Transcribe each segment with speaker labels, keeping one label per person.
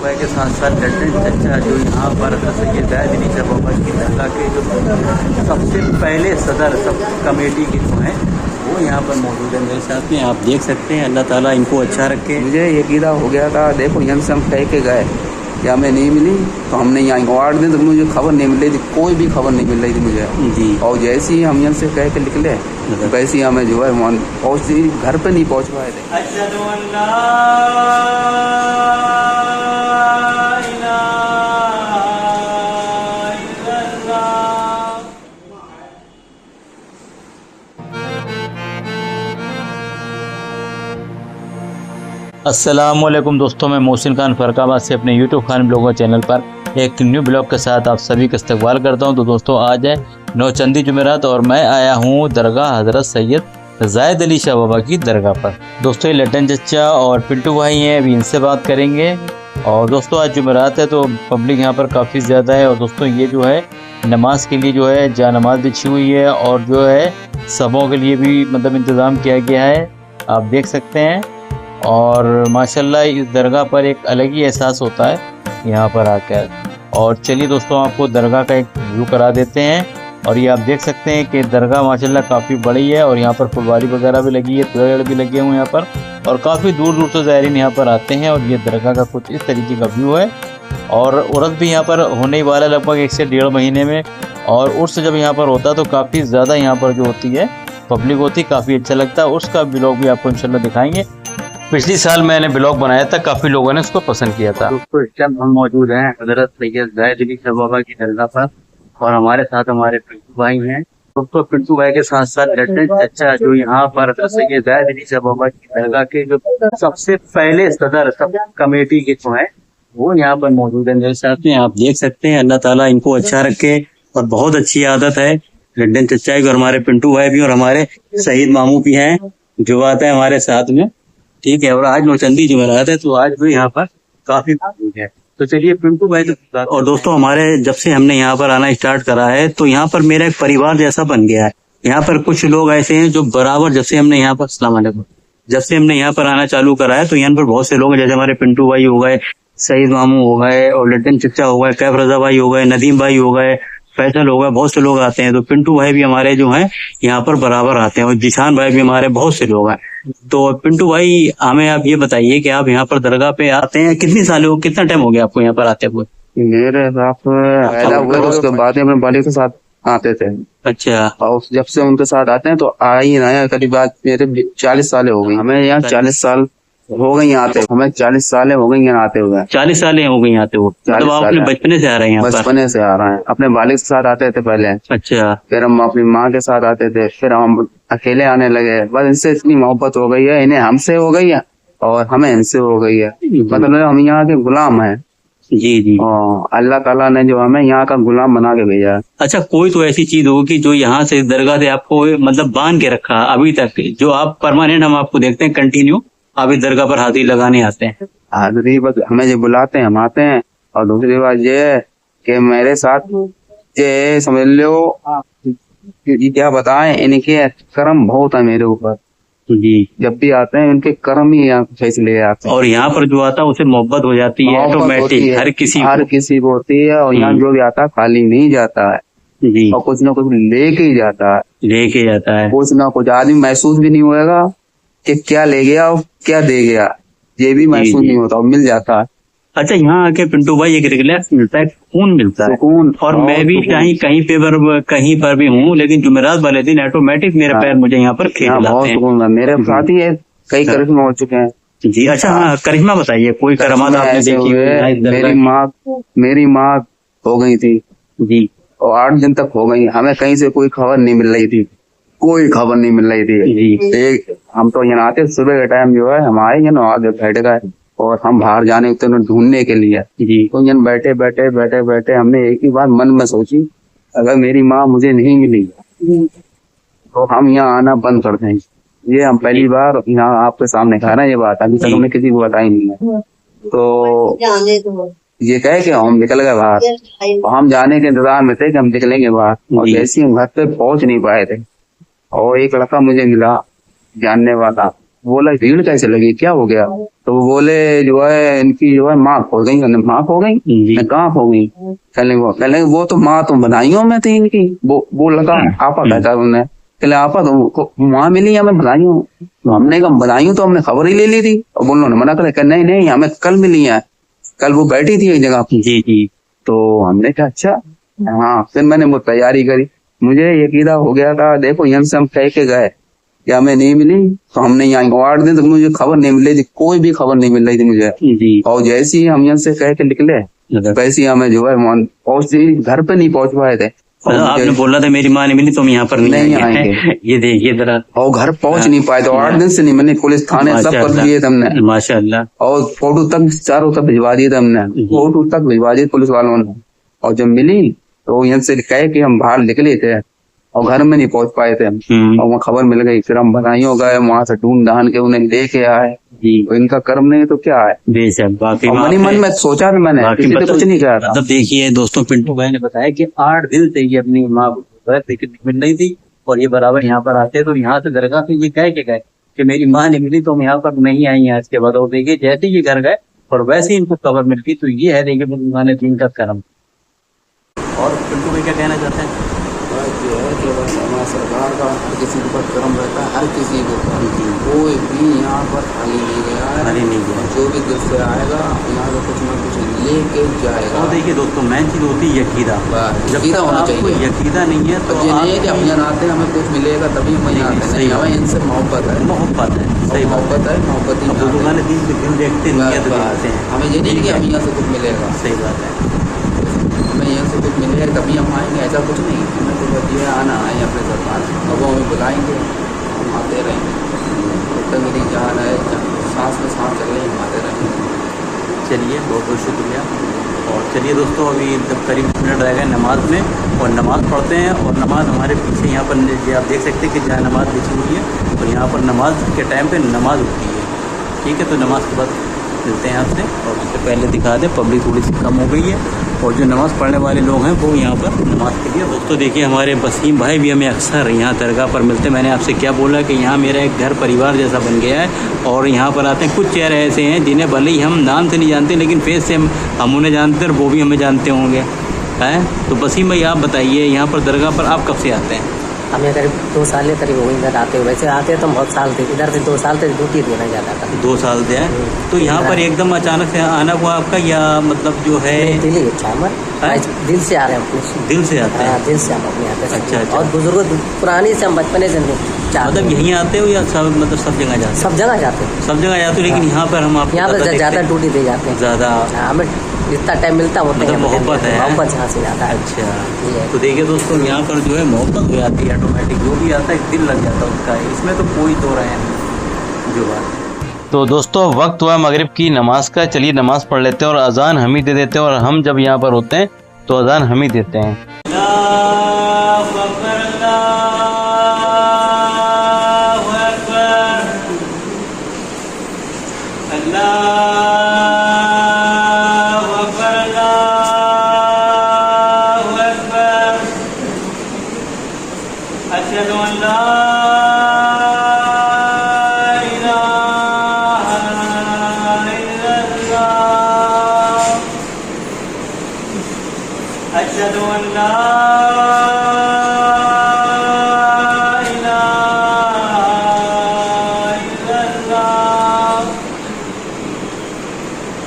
Speaker 1: भाई के साथ साथ लल्टन चचा जो यहाँ पर सैयद ज़ाहिद अली शाह बाबा की दरगाह के जो सबसे पहले सदर सब कमेटी के जो हैं वो यहाँ पर मौजूद है मेरे साथ में। आप देख सकते हैं, अल्लाह ताला इनको अच्छा रखे।
Speaker 2: मुझे ये कीदा हो गया था, देखो यहाँ से हम कह के गए या हमें नहीं मिली तो हमने यहाँ 8 दिन तक मुझे खबर नहीं मिल रही थी, कोई भी खबर नहीं मिल रही थी मुझे
Speaker 1: जी।
Speaker 2: और जैसे ही हम यहाँ से कह के निकले वैसे ही हमें जो है पहुँचती घर पे नहीं पहुँच पाए थे।
Speaker 1: अस्सलामुअलैकुम दोस्तों, मैं मोहसिन खान फरकाबाद से अपने यूट्यूब खान ब्लॉगर चैनल पर एक न्यू ब्लॉग के साथ आप सभी का इस्तकबाल करता हूं। तो दोस्तों आज है नौचंदी जुमेरात और मैं आया हूं दरगाह हज़रत सैयद ज़ाहिद अली शाह बाबा की दरगाह पर। दोस्तों ये लल्टन चचा और पिंटू भाई हैं, अभी इनसे बात करेंगे। और दोस्तों आज जुमेरात है तो पब्लिक यहाँ पर काफ़ी ज़्यादा है। और दोस्तों ये जो है नमाज के लिए जो है जा नमाज बिछी हुई है और जो है सबों के लिए भी मतलब इंतज़ाम किया गया है, आप देख सकते हैं। और माशाल्लाह इस दरगाह पर एक अलग ही एहसास होता है यहाँ पर आकर। और चलिए दोस्तों आपको दरगाह का एक व्यू करा देते हैं। और ये आप देख सकते हैं कि दरगाह माशाल्लाह काफ़ी बड़ी है और यहाँ पर फुलवारी वगैरह भी लगी है, पेड़ भी लगे हुए हैं यहाँ पर। और काफ़ी दूर दूर से ज़ायरीन यहाँ पर आते हैं। और ये दरगाह का कुछ इस तरीके का व्यू है। और उर्स भी यहाँ पर होने वाला लगभग 1 से 1.5 महीने में। और उर्स जब यहाँ पर होता है तो काफ़ी ज़्यादा यहाँ पर जो होती है पब्लिक होती है, काफ़ी अच्छा लगता है। उसका ब्लॉग भी आपको इंशाल्लाह दिखाएंगे। पिछली साल मैंने ब्लॉग बनाया था, काफ़ी लोगों ने उसको पसंद किया था। दोस्तों इस टाइम हम मौजूद हैं हज़रत सैयद ज़ाहिद अली शाह बाबा की दरगाह पर और हमारे साथ हमारे पिंटू भाई हैं। दोस्तों पिंटू भाई के साथ साथ लल्टन चचा जो यहाँ पर सैयद ज़ाहिद अली शाह बाबा की दरगाह के जो सबसे पहले सदर सब कमेटी के जो है वो यहाँ पर मौजूद है मेरे साथ में। आप देख सकते हैं, अल्लाह ताला इनको अच्छा रखे। और बहुत अच्छी आदत है लल्टन चचा की और हमारे पिंटू भाई भी और हमारे शहीद मामू भी हैं जो आता है हमारे साथ में, ठीक है। और आज नौचंदी जुमेरात है तो आज भी यहाँ पर काफी मौजूद है। तो चलिए पिंटू भाई तो। और दोस्तों हमारे जब से हमने यहाँ पर आना स्टार्ट करा है तो यहाँ पर मेरा एक परिवार जैसा बन गया है। यहाँ पर कुछ लोग ऐसे हैं जो बराबर जब से हमने यहाँ पर अस्सलाम वालेकुम जब से हमने यहाँ पर आना चालू करा है तो यहाँ पर बहुत से लोग जैसे हमारे पिंटू भाई हो गए, सईद मामू हो गए और लल्टन चचा हो गए, कैफ रजा भाई हो गए, नदीम भाई हो गए, फैसल हो गए, बहुत से लोग आते हैं। तो पिंटू भाई भी हमारे जो हैं यहाँ पर बराबर आते हैं और जिशान भाई भी हमारे बहुत से लोग हैं। तो पिंटू भाई हमें आप ये बताइए कि आप यहाँ पर दरगाह पे आते हैं कितनी साल हो, कितना टाइम हो गया आपको यहाँ पर आते हुए?
Speaker 2: मेरे हिसाब से उसके बाद अपने वालिद के साथ आते थे।
Speaker 1: अच्छा।
Speaker 2: और जब से उनके साथ आते हैं तो आ ही नया करीब मेरे 40 साल हो गई, हमें यहाँ 40 साल हो गई आते, हमें 40 साल हो गई यहाँ आते हुए।
Speaker 1: 40 साल हो गई आते हुए, मतलब आप अपने बचपने से आ रहे हैं?
Speaker 2: बचपने से आ रहे हैं, अपने वालिद के साथ आते थे पहले।
Speaker 1: अच्छा।
Speaker 2: फिर हम अपनी माँ के साथ आते थे, फिर हम अकेले आने लगे। बस इनसे इतनी मोहब्बत हो गई है, इन्हें हमसे हो गई है और हमें इनसे हो गई है। मतलब हम यहाँ के गुलाम हैं।
Speaker 1: जी जी।
Speaker 2: अल्लाह ताला ने जो हमें यहाँ का गुलाम बना के भेजा है।
Speaker 1: अच्छा, कोई तो ऐसी चीज होगी जो यहाँ से दरगाह से आपको मतलब बांध के रखा अभी तक, जो आप परमानेंट हम आपको देखते हैं कंटिन्यू आप इस दरगाह पर हाजिरी लगाने आते हैं?
Speaker 2: हाजिरी बस हमें जो बुलाते हैं हम आते हैं। और दूसरी बात ये है कि मेरे साथ ये समझ लो क्या बताएं, इनके कर्म बहुत है मेरे ऊपर
Speaker 1: जी।
Speaker 2: जब भी आते हैं इनके कर्म ही यहाँ फैसले आते हैं।
Speaker 1: और यहाँ पर जो आता है उसे मोहब्बत हो जाती है ऑटोमेटिक, हर किसी को होती है। और यहाँ जो भी आता है खाली नहीं जाता है जी,
Speaker 2: और कुछ ना कुछ लेके ही जाता है, कुछ ना कुछ। आदमी महसूस भी नहीं होगा कि क्या ले गया और क्या दे गया, ये भी महसूस नहीं होता और मिल जाता है।
Speaker 1: अच्छा, यहाँ आके पिंटू भाई एक रिलैक्स मिलता है, सुकून मिलता है, सुकून। और मैं भी चाहे कहीं पर भी हूँ, लेकिन जुमेरात वाले दिन ऑटोमेटिक मेरे पैर मुझे यहाँ पर खेल
Speaker 2: बहुत सुकून है। मेरे साथ ही कई करिश्मा हो चुके हैं
Speaker 1: जी। अच्छा हाँ, करिश्मा बताइए, कोई करामात आपने देखी है?
Speaker 2: मेरी माँ हो गई थी
Speaker 1: जी
Speaker 2: और 8 दिन तक हो गई, हमें कहीं से कोई खबर नहीं मिल रही थी, कोई खबर नहीं मिल रही थी। एक हम तो यहाँ आते सुबह के टाइम जो है हम आए यहाँ आगे बैठ गए और हम बाहर जाने उतने ढूंढने के लिए जी। तो यहाँ बैठे हमने एक ही बात मन में सोची, अगर मेरी माँ मुझे नहीं मिली तो हम यहाँ आना बंद कर देंगे। ये हम पहली बार यहाँ आपके सामने कह रहे हैं ये बात, अभी तक हमने किसी को बताई नहीं है। तो ये कहे कि हम निकल गए बाहर, हम जाने के इंतजार में थे कि हम निकलेंगे बाहर। और जैसे हम घर पे पहुंच नहीं पाए थे और एक लड़का मुझे मिला जानने वाला, बोला भीड़ कैसे लगी, क्या हो गया? तो वो बोले जो है इनकी जो है माँ खो गई। मैंने माँ खो गई? मैं कहाँ खो गई? कहने वो तो माँ तो बधाइयों में थी इनकी। वो लगा आपा कहता उन्हें, कहले आपा तो माँ मिली हमें बधाइयों। तो हमने कहा बधाइयों तो हमने खबर ही ले ली थी। और बोलो ने मना करे, नहीं नहीं हमें कल मिली है, कल वो बैठी थी एक जगह पे।
Speaker 3: जी जी।
Speaker 2: तो हमने कहा अच्छा। हाँ, फिर मैंने वो तैयारी करी। मुझे यकीदा हो गया था, देखो यहाँ से हम कह के गए कि हमें नहीं मिली तो हम नहीं आएंगे। 8 दिन तक मुझे खबर नहीं मिल रही थी, कोई भी खबर नहीं मिल रही थी मुझे।
Speaker 3: जी।
Speaker 2: और जैसे ही हम यहाँ से कह के निकले वैसे ही हमें जो है पहुंच घर पे नहीं पहुंच पाए थे। और
Speaker 3: आपने बोला था मेरी माँ नहीं मिली तो हम यहाँ पर नहीं
Speaker 2: आएंगे।
Speaker 3: ये देखिए जरा।
Speaker 2: और घर पहुंच नहीं पाए तो 8 दिन से नहीं, मैंने पुलिस थाने सब कर दिए थे हमने
Speaker 3: माशाल्लाह।
Speaker 2: और फोटो तक चारों तक भिजवा दिए थे हमने, फोटो तक भिजवा दिए पुलिस वालों ने। और जब मिली तो यहाँ से कहे कि हम बाहर निकले थे और घर में नहीं पहुंच पाए थे। और वहाँ खबर मिल गई, फिर हम बधाइयों गए, वहां से ढूंढ ढांड के उन्हें लेके आए। तो इनका कर्म नहीं तो क्या है।
Speaker 3: बेशक बाकी
Speaker 2: मनी मन में सोचा था मैंने, किसी ने कुछ नहीं कहा था।
Speaker 3: मतलब देखिए दोस्तों, पिंटू भाई ने बताया कि 8 दिन से ये अपनी माँ टिकट मिल रही थी और ये बराबर यहाँ पर आते, तो यहाँ से दरगाह से ये कह के गए कि मेरी माँ नहीं मिली तो हम यहाँ पर नहीं आई आज के बाद। और देखिए जैसे ही घर गए और वैसे ही इनको खबर मिल गई। तो ये है देखिए मुसलमान दीन का कर्म। और पिंटू भाई क्या कहना चाहते हैं?
Speaker 2: जो है कि बस हमारा सरकार का हर किसी के ऊपर कर्म रहता है, हर किसी के ऊपर। कोई भी यहाँ पर खाली नहीं गया है,
Speaker 3: खाली नहीं गया।
Speaker 2: जो भी दिल से आएगा यहाँ से कुछ ना कुछ लेके जाएगा।
Speaker 3: और देखिए दोस्तों मेन चीज होती है यकीदा।
Speaker 2: यकीदा होना चाहिए।
Speaker 3: यकीदा नहीं है तो
Speaker 2: ये नहीं है कि हम यहाँ आते हैं हमें कुछ मिलेगा तभी हम यहाँ आते हैं। हमें इनसे मोहब्बत है,
Speaker 3: मोहब्बत है। सही
Speaker 2: मोहब्बत है, मोहब्बत ही
Speaker 3: बुजुर्गान दीन के दिल देखते नहीं है।
Speaker 2: हमें ये नहीं कि हम यहाँ से कुछ मिलेगा।
Speaker 3: सही बात है,
Speaker 2: हमें यहाँ से कुछ मिलेगा तभी हम आएंगे, ऐसा कुछ नहीं। हमें तो बस ये आना है अपने सरकार, अब वो हमें बुलाएंगे हम आते रहेंगे। जब तक मेरी जान है, सांस में सांस चल रही, हम आते रहेंगे।
Speaker 3: चलिए बहुत बहुत शुक्रिया। और चलिए दोस्तों अभी जब करीब 10 मिनट रह गए नमाज में, और नमाज़ पढ़ते हैं। और नमाज हमारे पीछे यहाँ पर ये आप देख सकते हैं कि जहाँ नमाज बिछी हुई है और यहाँ पर नमाज के टाइम पे नमाज होती है। ठीक है, तो नमाज के बाद मिलते हैं आपसे। और उससे पहले दिखा दें पब्लिक थोड़ी सी कम हो गई है और जो नमाज़ पढ़ने वाले लोग हैं वो यहाँ पर नमाज़ के लिए। दोस्तों देखिए हमारे वसीम भाई भी हमें अक्सर यहाँ दरगाह पर मिलते हैं। मैंने आपसे क्या बोला कि यहाँ मेरा एक घर परिवार जैसा बन गया है और यहाँ पर आते हैं। कुछ चेहरे ऐसे हैं जिन्हें भले ही हम नाम से नहीं जानते लेकिन फेस से हम उन्हें जानते हैं और वो भी हमें जानते होंगे हैं। तो वसीम भाई आप बताइए यहाँ पर दरगाह पर आप कब से आते हैं?
Speaker 4: हमें करीब 2 साल या करीब हो गई इधर आते हुए। वैसे आते तो बहुत साल थे, इधर से 2 साल तक ड्यूटी देना जाता था।
Speaker 3: 2 साल से है। तो यहाँ पर एकदम अचानक से आना हुआ आपका, या मतलब जो है
Speaker 4: दिल ही अच्छा हमारा, दिल से आ रहे हैं अपने,
Speaker 3: दिल से आते हैं?
Speaker 4: दिल से हम अपने आते हैं।
Speaker 3: अच्छा।
Speaker 4: और बुजुर्ग पुरानी से हम बचपने से
Speaker 3: मतलब यहीं आते हो या सब मतलब सब जगह जाते हैं?
Speaker 4: सब जगह जाते हैं,
Speaker 3: सब जगह जाते हो। लेकिन यहाँ पर हम आप
Speaker 4: यहाँ पर ज़्यादा ड्यूटी दे जाते हैं।
Speaker 3: ज़्यादा
Speaker 4: हमें जितना टाइम मिलता है
Speaker 3: मतलब मोहब्बत है,
Speaker 4: मोहब्बत यहाँ से ज़्यादा है।
Speaker 3: अच्छा, तो देखिए दोस्तों यहाँ पर जो है मोहब्बत हो जाती है ऑटोमेटिक, जो भी आता है दिल लग जाता है उसका। इसमें तो कोई दो राय नहीं जो बात।
Speaker 1: तो दोस्तों वक्त हुआ मगरिब की नमाज का। चलिए नमाज पढ़ लेते हैं और अजान हम ही दे देते हैं। और हम जब यहाँ पर होते हैं तो अजान हम ही देते हैं।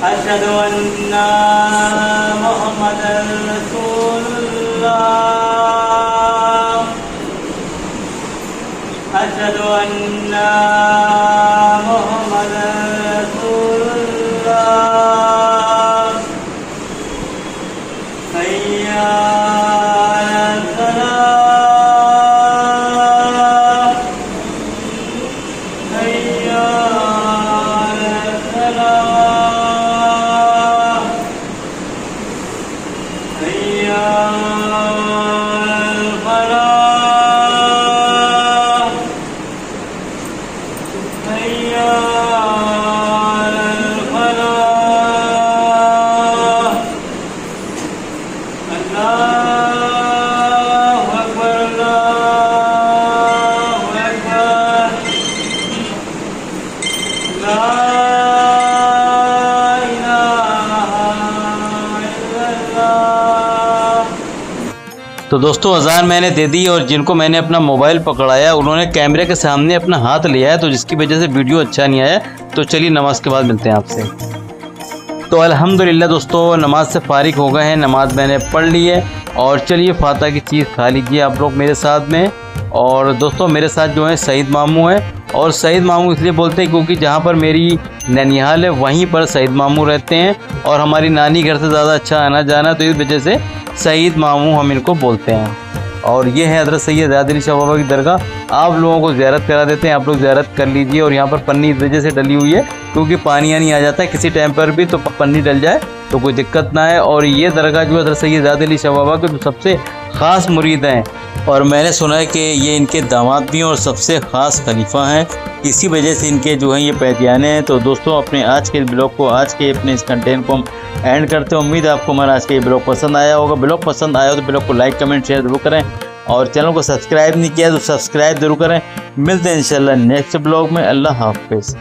Speaker 5: अशहदु अन्ना मुहम्मदन रसूलुल्लाह। अशहदु अन्ना मुहम्मदन रसूलुल्लाह। हय्या अलल फलाह। हय्या अलल फलाह।
Speaker 1: तो दोस्तों अजान मैंने दे दी और जिनको मैंने अपना मोबाइल पकड़ाया उन्होंने कैमरे के सामने अपना हाथ लिया है, तो जिसकी वजह से वीडियो अच्छा नहीं आया। तो चलिए नमाज के बाद मिलते हैं आपसे। तो अल्हम्दुलिल्लाह दोस्तों नमाज से फारिग हो गए हैं, नमाज मैंने पढ़ ली है और चलिए फातिहा की चीज़ खा लीजिए आप लोग मेरे साथ में। और दोस्तों मेरे साथ जो है सईद मामू है, और सईद मामू इसलिए बोलते हैं क्योंकि जहाँ पर मेरी ननिहाल है वहीं पर सईद मामू रहते हैं और हमारी नानी घर से ज़्यादा अच्छा आना जाना, तो इस वजह से सईद मामू हम इनको बोलते हैं। और ये है हज़रत सैयद ज़ियाद अली शाह बाबा की दरगाह। आप लोगों को ज़ियारत करा देते हैं, आप लोग ज़ियारत कर लीजिए। और यहाँ पर पन्नी इस वजह से डली हुई है क्योंकि पानी नहीं आ जाता है किसी टाइम पर भी, तो पन्नी डल जाए तो कोई दिक्कत ना है। और ये दरगाह जो है हज़रत सैयद ज़ियाद अली शाह बाबा के जो सबसे ख़ास मुरीद हैं, और मैंने सुना है कि ये इनके दामाद भी हैं और सबसे ख़ास खलीफा हैं, इसी वजह से इनके जो हैं ये पैतियाने हैं। तो दोस्तों अपने आज के ब्लॉग को, आज के अपने इस कंटेंट को हम एंड करते हैं। उम्मीद है आपको हमारा आज का ये ब्लॉग पसंद आया होगा। ब्लॉग पसंद आया हो तो ब्लॉग को लाइक कमेंट शेयर ज़रूर करें, और चैनल को सब्सक्राइब नहीं किया तो सब्सक्राइब ज़रूर करें। मिलते हैं इंशाल्लाह नेक्स्ट ब्लॉग में। अल्लाह हाफ़िज़।